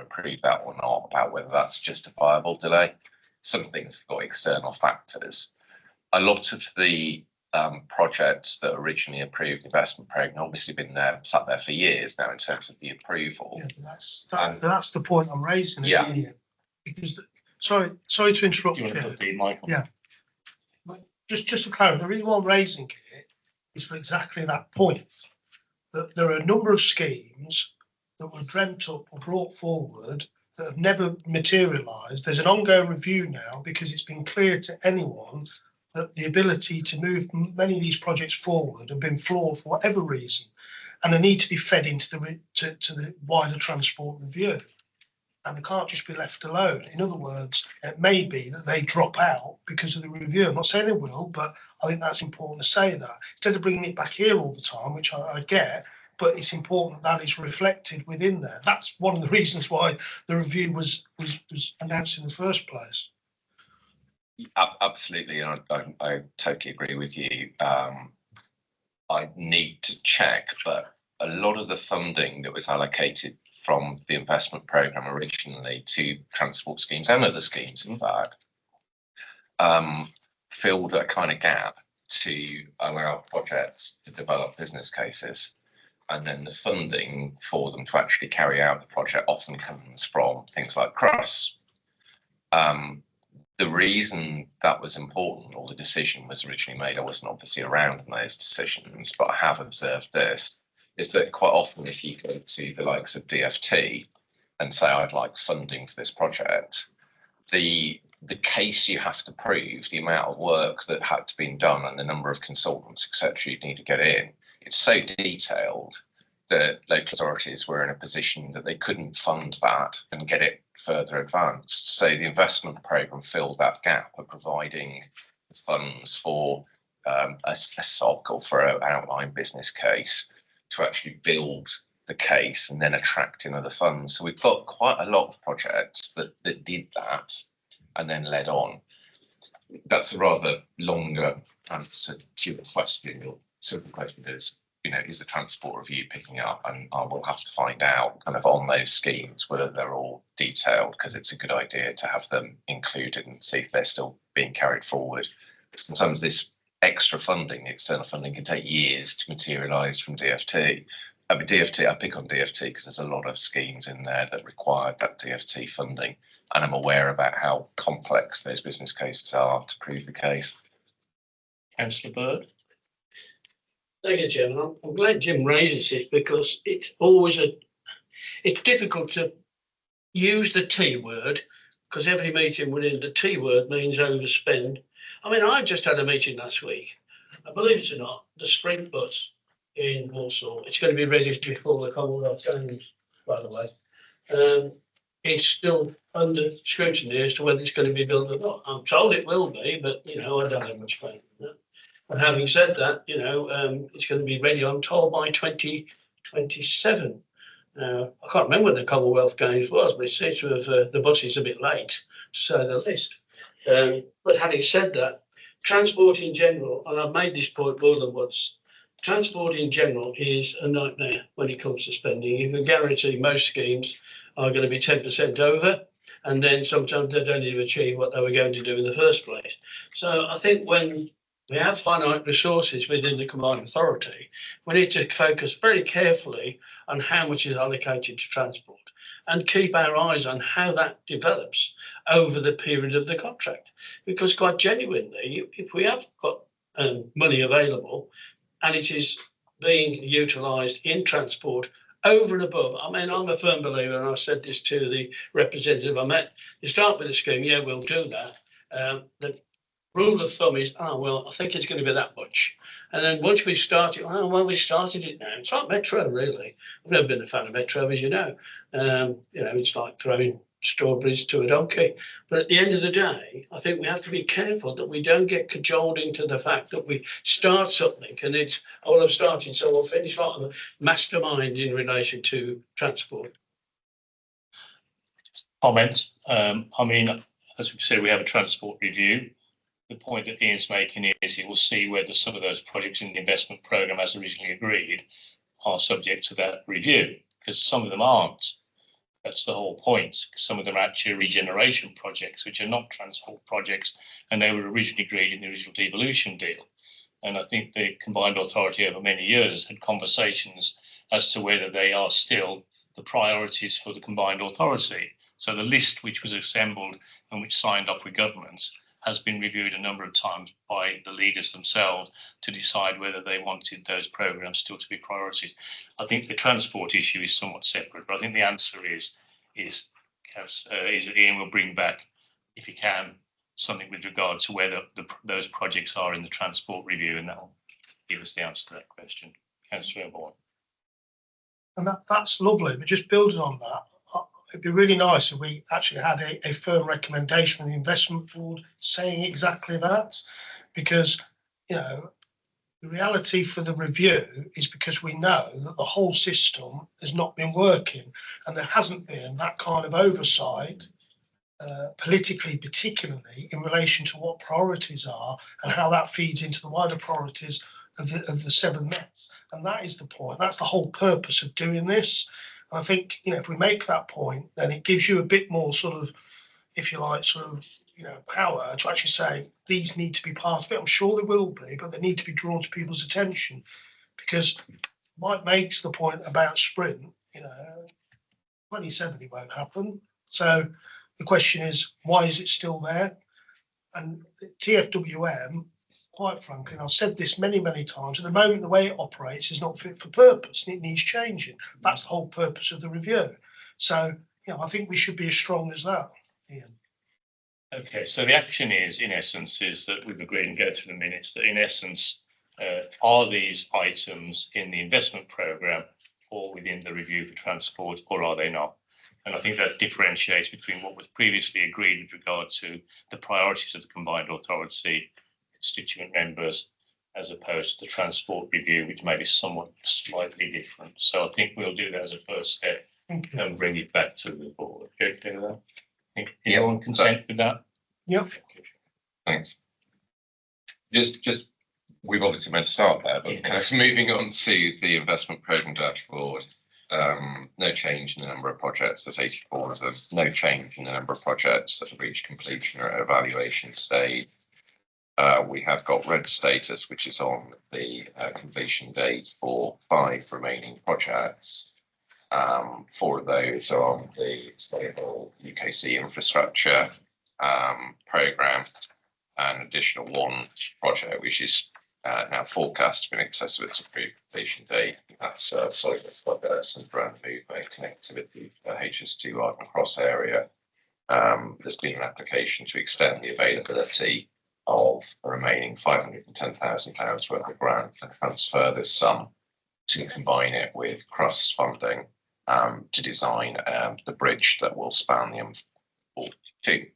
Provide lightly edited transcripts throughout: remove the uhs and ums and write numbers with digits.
approve that or not, about whether that's a justifiable delay. Some things have got external factors. A lot of the projects that originally approved the investment programme obviously been there, sat there for years now in terms of the approval. Yeah, that's the point I'm raising. Yeah. Because sorry to interrupt you. Michael? Yeah. Just to clarify, the reason why I'm raising it is for exactly that point, that there are a number of schemes that were dreamt up or brought forward that have never materialised. There's an ongoing review now because it's been clear to anyone that the ability to move many of these projects forward have been flawed for whatever reason, and they need to be fed into the wider transport review. And they can't just be left alone. In other words, it may be that they drop out because of the review. I'm not saying they will, but I think that's important to say that. Instead of bringing it back here all the time, which I get, but it's important that is reflected within there. That's one of the reasons why the review was announced in the first place. Absolutely, and I totally agree with you. I need to check, but a lot of the funding that was allocated from the investment programme originally to transport schemes and other schemes, in fact, filled a kind of gap to allow projects to develop business cases. And then the funding for them to actually carry out the project often comes from things like CRUS. The reason that was important, or the decision was originally made, I wasn't obviously around in those decisions, but I have observed this, is that quite often if you go to the likes of DfT and say, I'd like funding for this project, the case you have to prove, the amount of work that had to be done and the number of consultants, etc., you'd need to get in, it's so detailed that local authorities were in a position that they couldn't fund that and get it further advanced. So the investment programme filled that gap of providing funds for a SOC or for an outline business case to actually build the case and then attract in other funds. So we've got quite a lot of projects that did that and then led on. That's a rather longer answer to your question. Your simple question is, is the transport review picking up? And I will have to find out kind of on those schemes whether they're all detailed, because it's a good idea to have them included and see if they're still being carried forward. Sometimes this extra funding, external funding, can take years to materialise from DfT. I pick on DfT because there's a lot of schemes in there that require that DfT funding, and I'm aware about how complex those business cases are to prove the case. Councillor Bird. Thank you, Chairman. I'm glad Jim raises it, because it's always it's difficult to use the T word, because every meeting within the T word means overspend. I mean, I just had a meeting last week. Believe it or not, the Sprint bus in Walsall, it's going to be ready before the Commonwealth Games, by the way. It's still under scrutiny as to whether it's going to be built or not. I'm told it will be, but, I don't have much faith in that. And having said that, it's going to be ready, I'm told, by 2027. I can't remember when the Commonwealth Games was, but it seems to have, the bus is a bit late, to say the least. But having said that, transport in general, and I've made this point more than once, transport in general is a nightmare when it comes to spending. You can guarantee most schemes are going to be 10% over, and then sometimes they don't even achieve what they were going to do in the first place. So I think when we have finite resources within the combined authority, we need to focus very carefully on how much is allocated to transport and keep our eyes on how that develops over the period of the contract. Because quite genuinely, if we have got money available and it is being utilised in transport over and above, I mean, I'm a firm believer, and I said this to the representative I met, you start with a scheme, yeah, we'll do that. The rule of thumb is, well, I think it's going to be that much. And then once we start it, we started it now. It's like Metro, really. I've never been a fan of Metro, as you know. It's like throwing strawberries to a donkey. But at the end of the day, I think we have to be careful that we don't get cajoled into the fact that we start something and it's, I've started, so I'll finish, like a mastermind in relation to transport. Comment. As we said, we have a transport review. The point that Ian's making is you will see whether some of those projects in the investment programme as originally agreed are subject to that review, because some of them aren't. That's the whole point. Some of them are actually regeneration projects, which are not transport projects, and they were originally agreed in the original devolution deal. And I think the combined authority over many years had conversations as to whether they are still the priorities for the combined authority. So the list which was assembled and which signed off with governments has been reviewed a number of times by the leaders themselves to decide whether they wanted those programmes still to be priorities. I think the transport issue is somewhat separate, but I think the answer is Ian will bring back, if he can, something with regard to whether those projects are in the transport review, and that will give us the answer to that question. Councillor Bourne. And that's lovely, but just building on that, it'd be really nice if we actually had a firm recommendation from the investment board saying exactly that, because, you know, the reality for the review is because we know that the whole system has not been working and there hasn't been that kind of oversight, politically particularly, in relation to what priorities are and how that feeds into the wider priorities of the 7 Mets. And that is the point. That's the whole purpose of doing this. And I think, you know, if we make that point, then it gives you a bit more sort of, if you like, sort of, you know, power to actually say these need to be part of it. I'm sure they will be, but they need to be drawn to people's attention, because Mike makes the point about Sprint, you know, 2070 won't happen. So the question is, why is it still there? And TFWM, quite frankly, and I've said this many, many times, at the moment the way it operates is not fit for purpose and it needs changing. That's the whole purpose of the review. So, you know, I think we should be as strong as that, Ian. Okay, so the action is, in essence, is that we've agreed and go through the minutes that, in essence, are these items in the investment programme or within the review for transport, or are they not? And I think that differentiates between what was previously agreed with regard to the priorities of the combined authority, constituent members, as opposed to the transport review, which may be somewhat slightly different. So I think we'll do that as a first step and bring it back to the board. Okay with that? Yeah. Everyone consent with that? Yep. Thanks. Just we've obviously meant to start there, but kind of moving on to the investment programme dashboard. No change in the number of projects. There's 84 of them. No change in the number of projects that have reached completion or evaluation stage. We have got red status, which is on the completion date for 5 remaining projects. 4 of those are on the stable UKC infrastructure programme, and additional 1 project which is now forecast to be in excess of its approved completion date. That's Solihull Suburbs and Brand Movement connectivity for HS2 Arden Cross area. There's been an application to extend the availability of the remaining £510,000 worth of grant and transfer this sum to combine it with cross funding to design the bridge that will span the M42.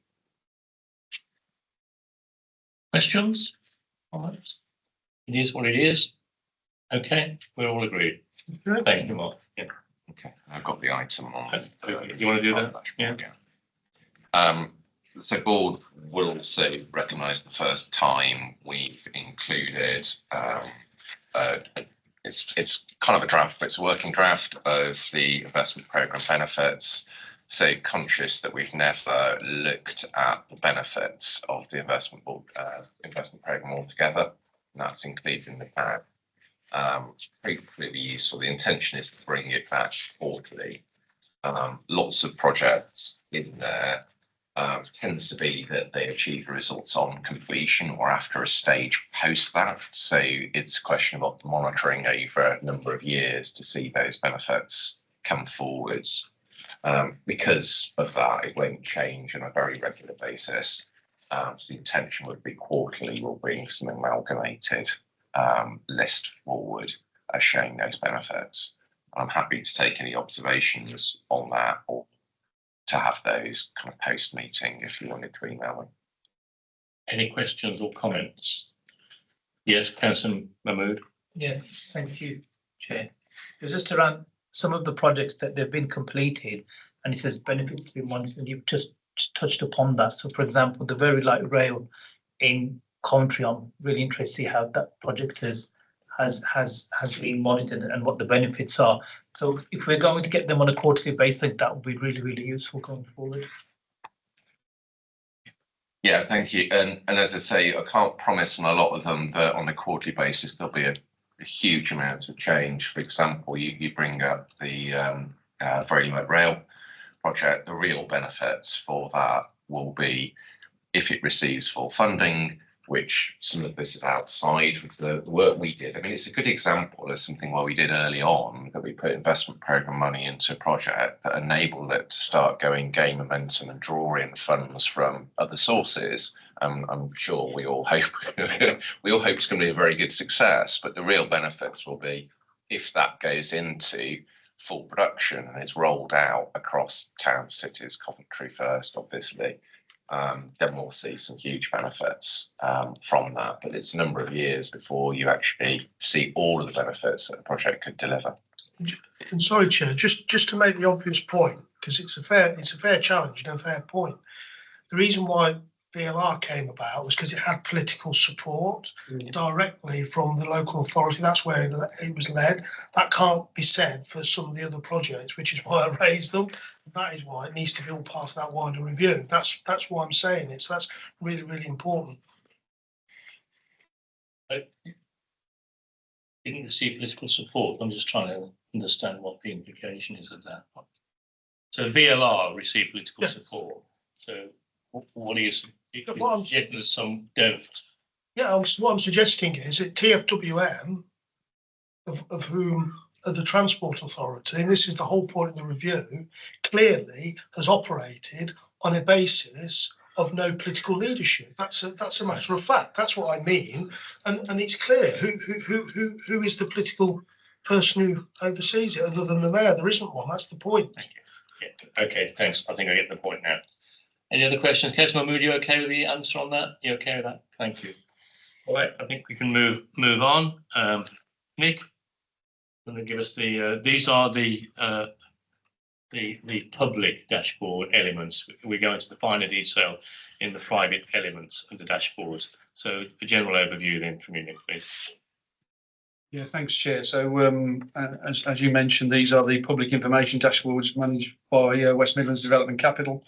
Questions? Comments? It is what it is. Okay, we're all agreed. Good. Thank you, Mark. Yeah. Okay, I've got the item on. Okay. You want to do that? Yeah. So board will also recognise the first time we've included it's kind of a draft, but it's a working draft of the investment programme benefits. So conscious that we've never looked at the benefits of the investment programme altogether, and that's included in the pack. Hopefully be useful. The intention is to bring it back quarterly. Lots of projects in there. Tends to be that they achieve the results on completion or after a stage post that. So it's a question of monitoring over a number of years to see those benefits come forwards. Because of that, it won't change on a very regular basis. So the intention would be quarterly, we'll bring some amalgamated list forward as showing those benefits. I'm happy to take any observations on that, or to have those kind of post meeting if you wanted to email me. Any questions or comments? Yes, Councillor Mahmood. Yeah, thank you, Chair. Just around some of the projects that they've been completed, and it says benefits to be monitored, and you've just touched upon that. So, for example, the very light rail in Coventry, I'm really interested to see how that project has has been monitored and what the benefits are. So if we're going to get them on a quarterly basis, I think that would be really, really useful going forward. Yeah, thank you. And as I say, I can't promise on a lot of them that on a quarterly basis there'll be a huge amount of change. For example, you bring up the Very Light Rail project. The real benefits for that will be if it receives full funding, which some of this is outside of the work we did. I mean, it's a good example of something where we did early on that we put investment program money into a project that enabled it to start gain momentum and draw in funds from other sources. I'm sure we all hope it's going to be a very good success, but the real benefits will be if that goes into full production and is rolled out across towns, cities, Coventry first, obviously. Then we'll see some huge benefits from that. But it's a number of years before you actually see all of the benefits that a project could deliver. And sorry, Chair, just to make the obvious point, because it's a fair challenge and a fair point. The reason why VLR came about was because it had political support directly from the local authority. That's where it was led. That can't be said for some of the other projects, which is why I raised them. That is why it needs to be all part of that wider review. That's why I'm saying it. So that's really, really important. Didn't receive political support. I'm just trying to understand what the implication is of that. So VLR received political support. So what are you suggesting that some don't? Yeah, what I'm suggesting is that TfWM, of whom are the Transport Authority, and this is the whole point of the review, clearly has operated on a basis of no political leadership. That's a matter of fact. That's what I mean, and it's clear who is the political person who oversees it, other than the mayor. There isn't one. That's the point. Thank you. Yeah. Okay, thanks. I think I get the point now. Any other questions? Councillor Mahmood, you okay with the answer on that? You okay with that? Thank you. All right, I think we can move on. Nick, going to give us these are the public dashboard elements. We go into the finer detail in the private elements of the dashboards. So a general overview then from you, Nick, please. Yeah, thanks, Chair. So as you mentioned, these are the public information dashboards managed by West Midlands Development Capital.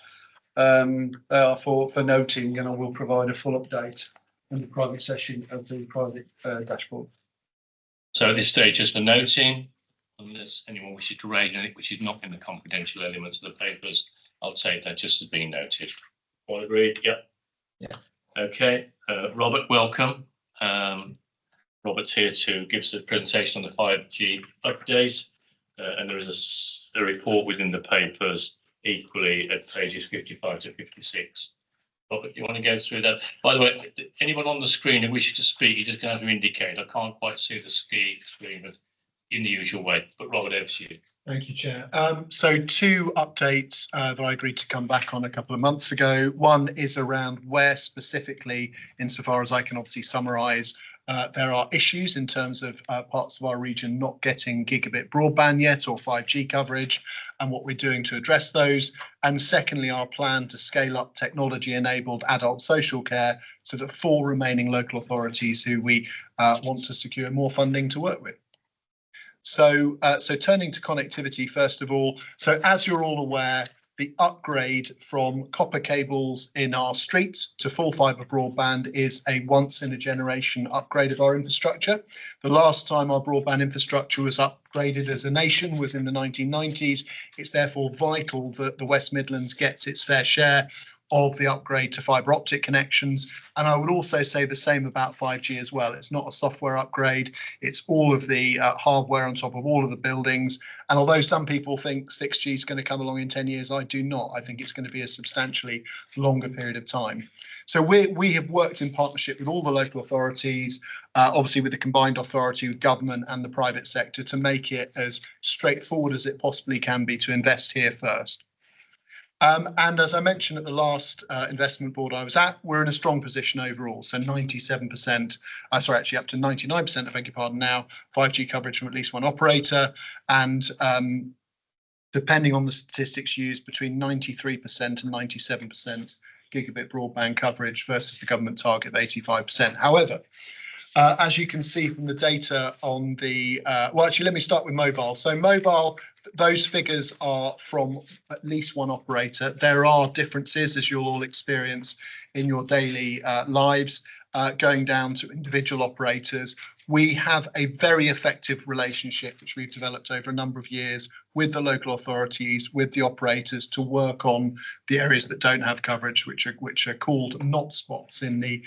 They are for noting, and I will provide a full update in the private session of the private dashboard. So at this stage, just a noting, unless anyone wishes to raise anything which is not in the confidential elements of the papers, I'll take that just as being noted. All agreed? Yep. Yeah. Okay. Robert, welcome. Robert's here to give us a presentation on the 5G update, and there is a report within the papers equally at pages 55 to 56. Robert, you want to go through that? By the way, anyone on the screen who wishes to speak, you're just going to have to indicate. I can't quite see the screen, but in the usual way. But Robert, over to you. Thank you, Chair. So two updates that I agreed to come back on a couple of months ago. One is around where specifically, insofar as I can obviously summarise, there are issues in terms of parts of our region not getting gigabit broadband yet or 5G coverage, and what we're doing to address those. And secondly, our plan to scale up technology-enabled adult social care so that 4 remaining local authorities who we want to secure more funding to work with. So turning to connectivity, first of all, so as you're all aware, the upgrade from copper cables in our streets to full fibre broadband is a once in a generation upgrade of our infrastructure. The last time our broadband infrastructure was upgraded as a nation was in the 1990s. It's therefore vital that the West Midlands gets its fair share of the upgrade to fibre optic connections. And I would also say the same about 5G as well. It's not a software upgrade, it's all of the hardware on top of all of the buildings. And although some people think 6G is going to come along in 10 years, I do not. I think it's going to be a substantially longer period of time. So we have worked in partnership with all the local authorities, obviously with the combined authority with government and the private sector, to make it as straightforward as it possibly can be to invest here first. And as I mentioned at the last investment board I was at, we're in a strong position overall. So 97%, sorry, actually up to 99%, I beg your pardon now, 5G coverage from at least one operator. And depending on the statistics used, between 93% and 97% gigabit broadband coverage versus the government target of 85%. However, As you can see from the data on the, well, actually, let me start with mobile. So mobile, those figures are from at least one operator. There are differences, as you'll all experience in your daily lives, going down to individual operators. We have a very effective relationship, which we've developed over a number of years with the local authorities, with the operators, to work on the areas that don't have coverage, which are called not spots in the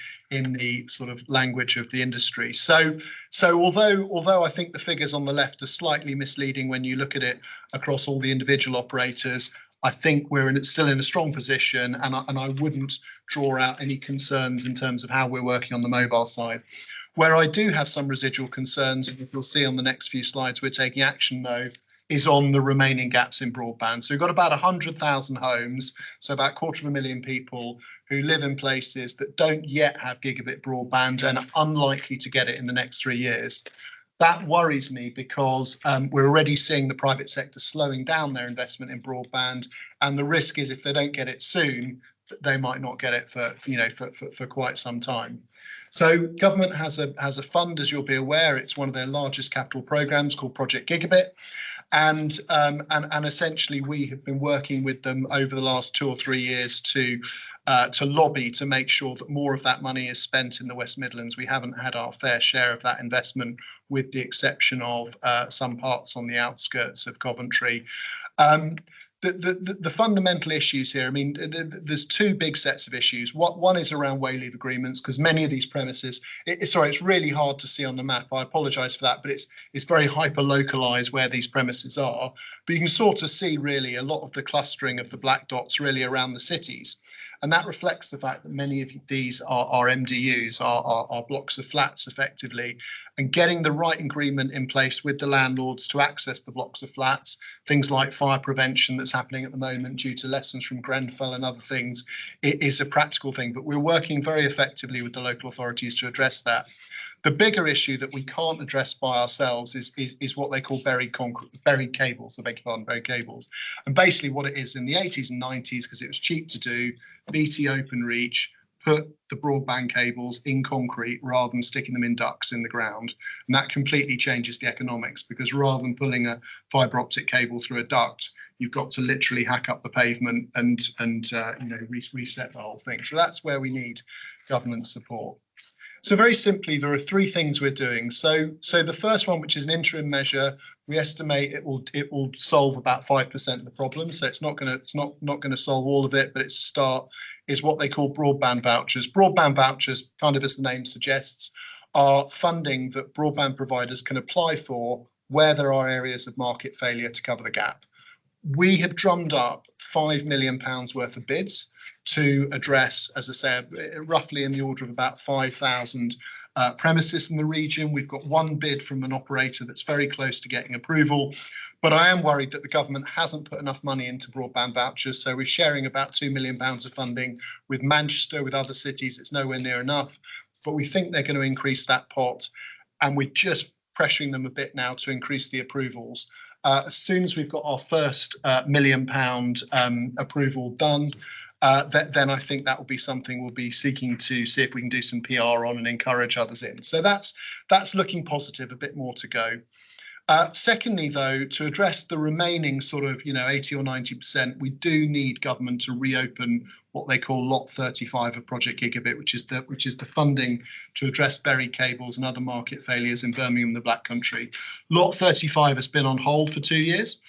sort of language of the industry. So although I think the figures on the left are slightly misleading when you look at it across all the individual operators, I think we're still in a strong position, and I wouldn't draw out any concerns in terms of how we're working on the mobile side. Where I do have some residual concerns, and you'll see on the next few slides we're taking action though, is on the remaining gaps in broadband. So we've got about 100,000 homes, so about 250,000 people who live in places that don't yet have gigabit broadband and are unlikely to get it in the next 3 years. That worries me because we're already seeing the private sector slowing down their investment in broadband, and the risk is if they don't get it soon, they might not get it for quite some time. So government has a fund, as you'll be aware. It's one of their largest capital programs called Project Gigabit, and essentially we have been working with them over the last 2 or 3 years to lobby to make sure that more of that money is spent in the West Midlands. We haven't had our fair share of that investment, with the exception of some parts on the outskirts of Coventry. The fundamental issues here, I mean, there's 2 big sets of issues. One is around way leave agreements, because many of these premises, it's really hard to see on the map. I apologise for that, but it's very hyper localised where these premises are. But you can sort of see really a lot of the clustering of the black dots really around the cities. And that reflects the fact that many of these are MDUs, are blocks of flats effectively, and getting the right agreement in place with the landlords to access the blocks of flats, things like fire prevention that's happening at the moment due to lessons from Grenfell and other things, it is a practical thing. But we're working very effectively with the local authorities to address that. The bigger issue that we can't address by ourselves is what they call buried cables, I beg your pardon, buried cables. And basically what it is, in the 80s and 90s, because it was cheap to do, BT Openreach put the broadband cables in concrete rather than sticking them in ducts in the ground. And that completely changes the economics, because rather than pulling a fibre optic cable through a duct, you've got to literally hack up the pavement and reset the whole thing. So that's where we need government support. So very simply, there are 3 things we're doing. So the first one, which is an interim measure, we estimate it will solve about 5% of the problem. So it's not going to solve all of it, but it's a start. Is what they call broadband vouchers. Broadband vouchers, kind of as the name suggests, are funding that broadband providers can apply for where there are areas of market failure to cover the gap. We have drummed up £5 million worth of bids to address, as I said, roughly in the order of about 5,000 premises in the region. We've got 1 bid from an operator that's very close to getting approval, but I am worried that the government hasn't put enough money into broadband vouchers. So we're sharing about £2 million of funding with Manchester, with other cities. It's nowhere near enough, but we think they're going to increase that pot, and we're just pressuring them a bit now to increase the approvals. As soon as we've got our first £1 million approval done, then I think that will be something we'll be seeking to see if we can do some PR on and encourage others in. So that's looking positive, a bit more to go. Secondly, though, to address the remaining sort of 80 or 90%, we do need government to reopen what they call Lot 35 of Project Gigabit, which is the funding to address buried cables and other market failures in Birmingham and the Black Country. Lot 35 has been on hold for 2 years.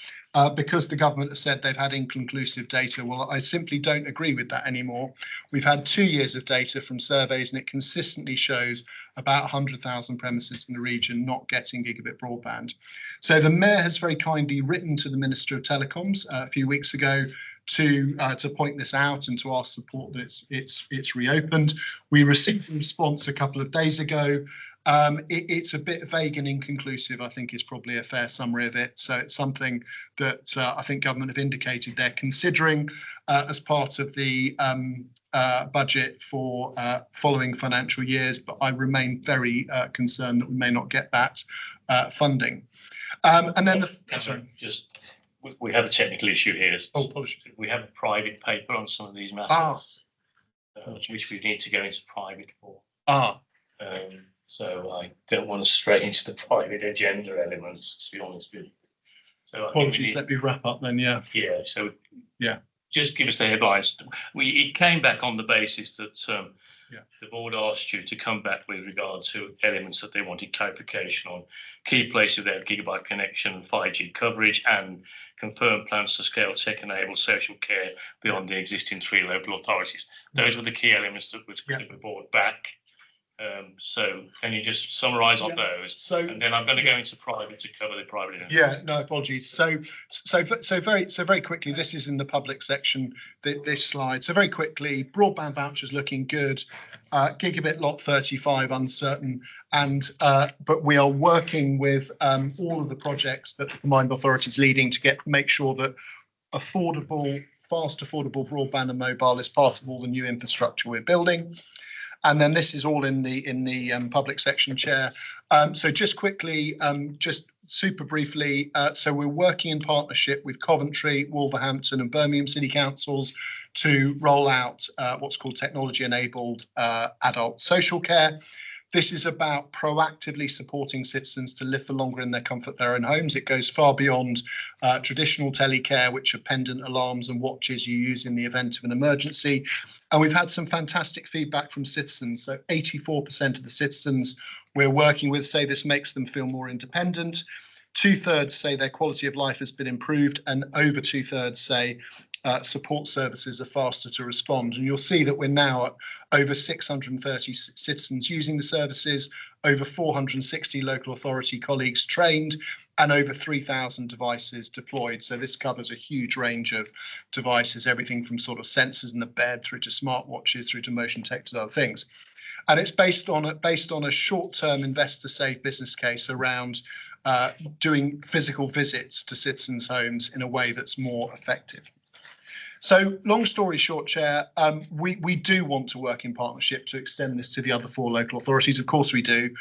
Because the government have said they've had inconclusive data. Well, I simply don't agree with that anymore. We've had 2 years of data from surveys, and it consistently shows about 100,000 premises in the region not getting gigabit broadband. So the Mayor has very kindly written to the Minister of Telecoms a few weeks ago to point this out and to ask support that it's reopened. We received a response a couple of days ago. It's a bit vague and inconclusive, I think, is probably a fair summary of it. So it's something that I think government have indicated they're considering as part of the budget for following financial years, but I remain very concerned that we may not get that funding. And then we have a technical issue here. Oh, apologies. We have a private paper on some of these matters, which we need to go into private for. So I don't want to stray into the private agenda elements, to be honest with you. So I think we Apologies, need- let me wrap up then, yeah. yeah, so. Yeah. Just give us the headlines. It came back on the basis that Yeah. the board asked you to come back with regard to elements that they wanted clarification on. Key places of their gigabyte connection, 5G coverage, and confirm plans to scale tech-enabled social care beyond the existing 3 local authorities. Those were the key elements that was Yeah. brought back. So can you just summarise on those? So, And then I'm going to go into private to cover the private. yeah, no, apologies. So very quickly, this is in the public section, this slide. So very quickly, broadband vouchers looking good. Gigabit lot 35 uncertain, and but we are working with all of the projects that the combined authority is leading to make sure that affordable, fast, affordable broadband and mobile is part of all the new infrastructure we're building. And then this is all in the public section, Chair. So just quickly, just super briefly, so we're working in partnership with Coventry, Wolverhampton and Birmingham City Councils to roll out what's called technology-enabled adult social care. This is about proactively supporting citizens to live for longer in their comfort of their own homes. It goes far beyond traditional telecare, which are pendant alarms and watches you use in the event of an emergency. And we've had some fantastic feedback from citizens. So 84% of the citizens we're working with say this makes them feel more independent. 2/3 say their quality of life has been improved, and over 2/3 say support services are faster to respond. And you'll see that we're now at over 630 citizens using the services, over 460 local authority colleagues trained, and over 3,000 devices deployed. So this covers a huge range of devices, everything from sort of sensors in the bed through to smartwatches, through to motion detectors, other things. And it's based on a short-term investor safe business case around doing physical visits to citizens' homes in a way that's more effective. So long story short, Chair, we do want to work in partnership to extend this to the other 4 local authorities. Of course we do.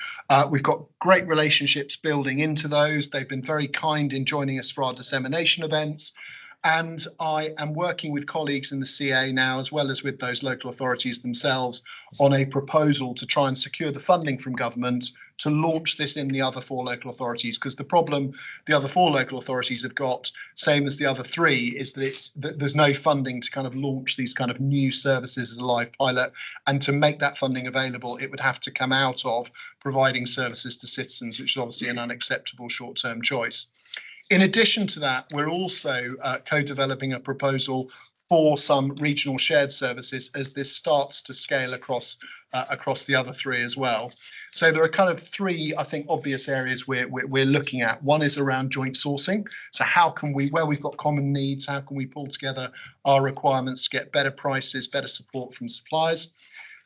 We've got great relationships building into those. They've been very kind in joining us for our dissemination events. And I am working with colleagues in the CA now, as well as with those local authorities themselves, on a proposal to try and secure the funding from government to launch this in the other 4 local authorities. Because the problem the other 4 local authorities have got, same as the other 3, is that there's no funding to kind of launch these kind of new services as a live pilot. And to make that funding available, it would have to come out of providing services to citizens, which is obviously an unacceptable short-term choice. In addition to that, we're also co-developing a proposal for some regional shared services as this starts to scale across the other 3 as well. So there are kind of 3, I think, obvious areas we're looking at. One is around joint sourcing. So how can we, where we've got common needs, how can we pull together our requirements to get better prices, better support from suppliers?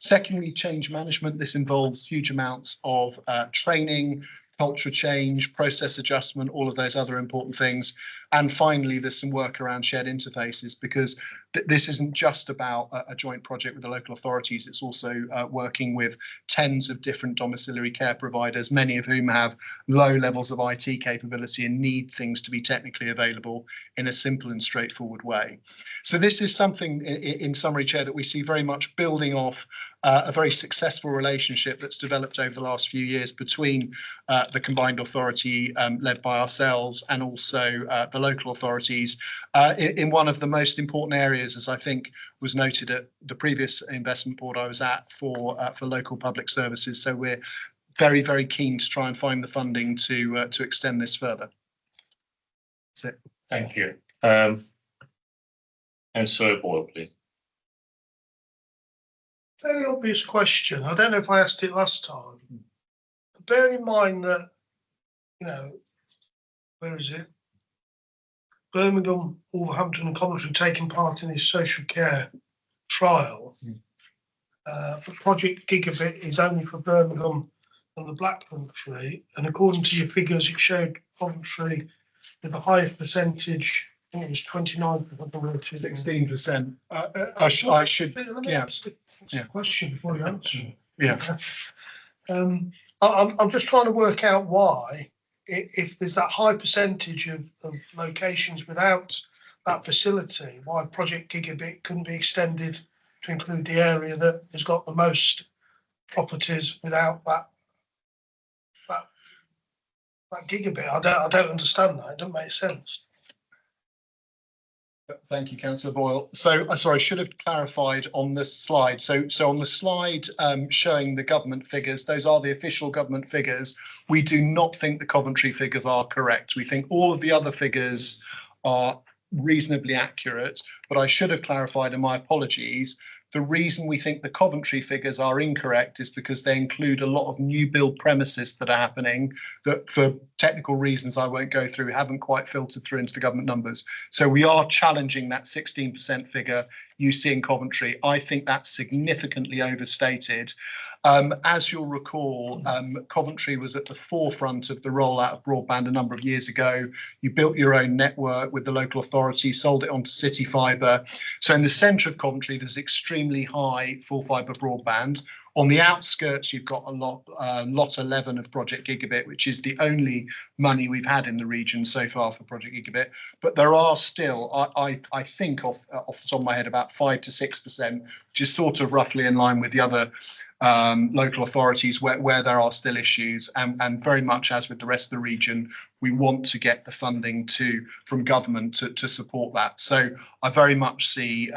Secondly, change management. This involves huge amounts of training, culture change, process adjustment, all of those other important things. And finally, there's some work around shared interfaces, because this isn't just about a joint project with the local authorities. It's also working with tens of different domiciliary care providers, many of whom have low levels of IT capability and need things to be technically available in a simple and straightforward way. So this is something, in summary, Chair, that we see very much building off a very successful relationship that's developed over the last few years between the combined authority led by ourselves and also the local authorities in one of the most important areas, as I think was noted at the previous investment board I was at for local public services. So we're very, very keen to try and find the funding to extend this further. That's it. Thank you. Councillor Boyle, please. Very obvious question. I don't know if I asked it last time. Bear in mind that, you know, where is it? Birmingham, Wolverhampton and Coventry taking part in this social care trial. For Project Gigabit is only for Birmingham and the Black Country. And according to your figures, it showed Coventry with the highest percentage. I think it was 29%. 16%. I should, Let me yeah. ask the Yeah. question before you answer. Yeah. I'm just trying to work out why, if there's that high percentage of locations without that facility, why Project Gigabit couldn't be extended to include the area that has got the most properties without that that gigabit. I don't understand that. It doesn't make sense. Thank you, Councillor Boyle. So, sorry, I should have clarified on the slide. So on the slide showing the government figures, those are the official government figures. We do not think the Coventry figures are correct. We think all of the other figures are reasonably accurate, but I should have clarified, and my apologies. The reason we think the Coventry figures are incorrect is because they include a lot of new build premises that are happening that, for technical reasons I won't go through, haven't quite filtered through into the government numbers. So we are challenging that 16% figure you see in Coventry. I think that's significantly overstated. As you'll recall, Coventry was at the forefront of the rollout of broadband a number of years ago. You built your own network with the local authority, sold it on to City Fibre. So in the centre of Coventry, there's extremely high full fibre broadband. On the outskirts, you've got a lot 11 of Project Gigabit, which is the only money we've had in the region so far for Project Gigabit. But there are still, I think off the top of my head, about 5 to 6%, which is sort of roughly in line with the other local authorities where there are still issues, and very much as with the rest of the region, we want to get the funding from government to support that. So I very much see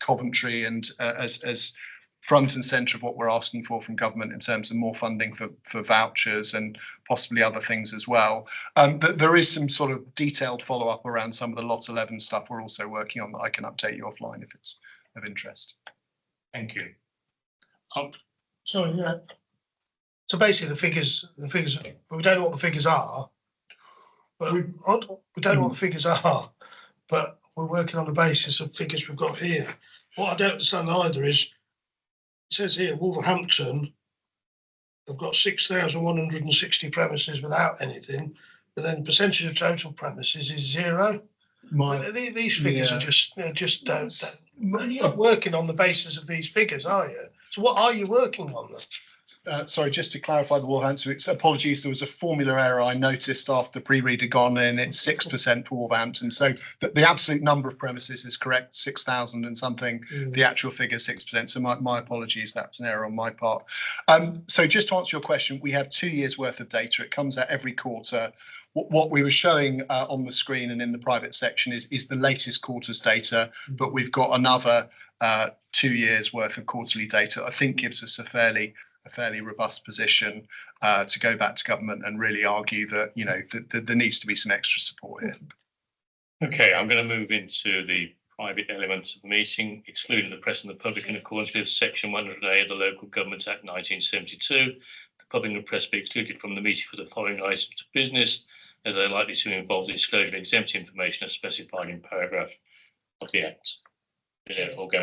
Coventry and as front and centre of what we're asking for from government in terms of more funding for vouchers and possibly other things as well. There is some sort of detailed follow-up around some of the Lot 11 stuff we're also working on that I can update you offline if it's of interest. Thank you. Sorry, yeah. So basically the figures, we don't know what the figures are, but we don't know what the figures are, but we're working on the basis of figures we've got here. What I don't understand either is, it says here Wolverhampton have got 6,160 premises without anything, but then percentage of total premises is 0. These figures are just don't. You're not working on the basis of these figures, are you? So what are you working on then? Sorry, just to clarify the Wolverhampton, apologies, there was a formula error I noticed after pre-read had gone in. It's 6% for Wolverhampton. So the absolute number of premises is correct, 6,000 and something. The actual figure 6%. So my apologies, that was an error on my part. So just to answer your question, we have 2 years worth of data. It comes out every quarter. What we were showing on the screen and in the private section is the latest quarter's data, but we've got another 2 years worth of quarterly data. I think gives us a fairly robust position to go back to government and really argue that, you know, there needs to be some extra support here. Okay, I'm going to move into the private elements of the meeting, excluding the press and the public in accordance with Section 100A of the Local Government Act 1972. The public and press be excluded from the meeting for the following items of business, as they're likely to involve the disclosure of exempt information as specified in paragraph of the Act. Therefore, going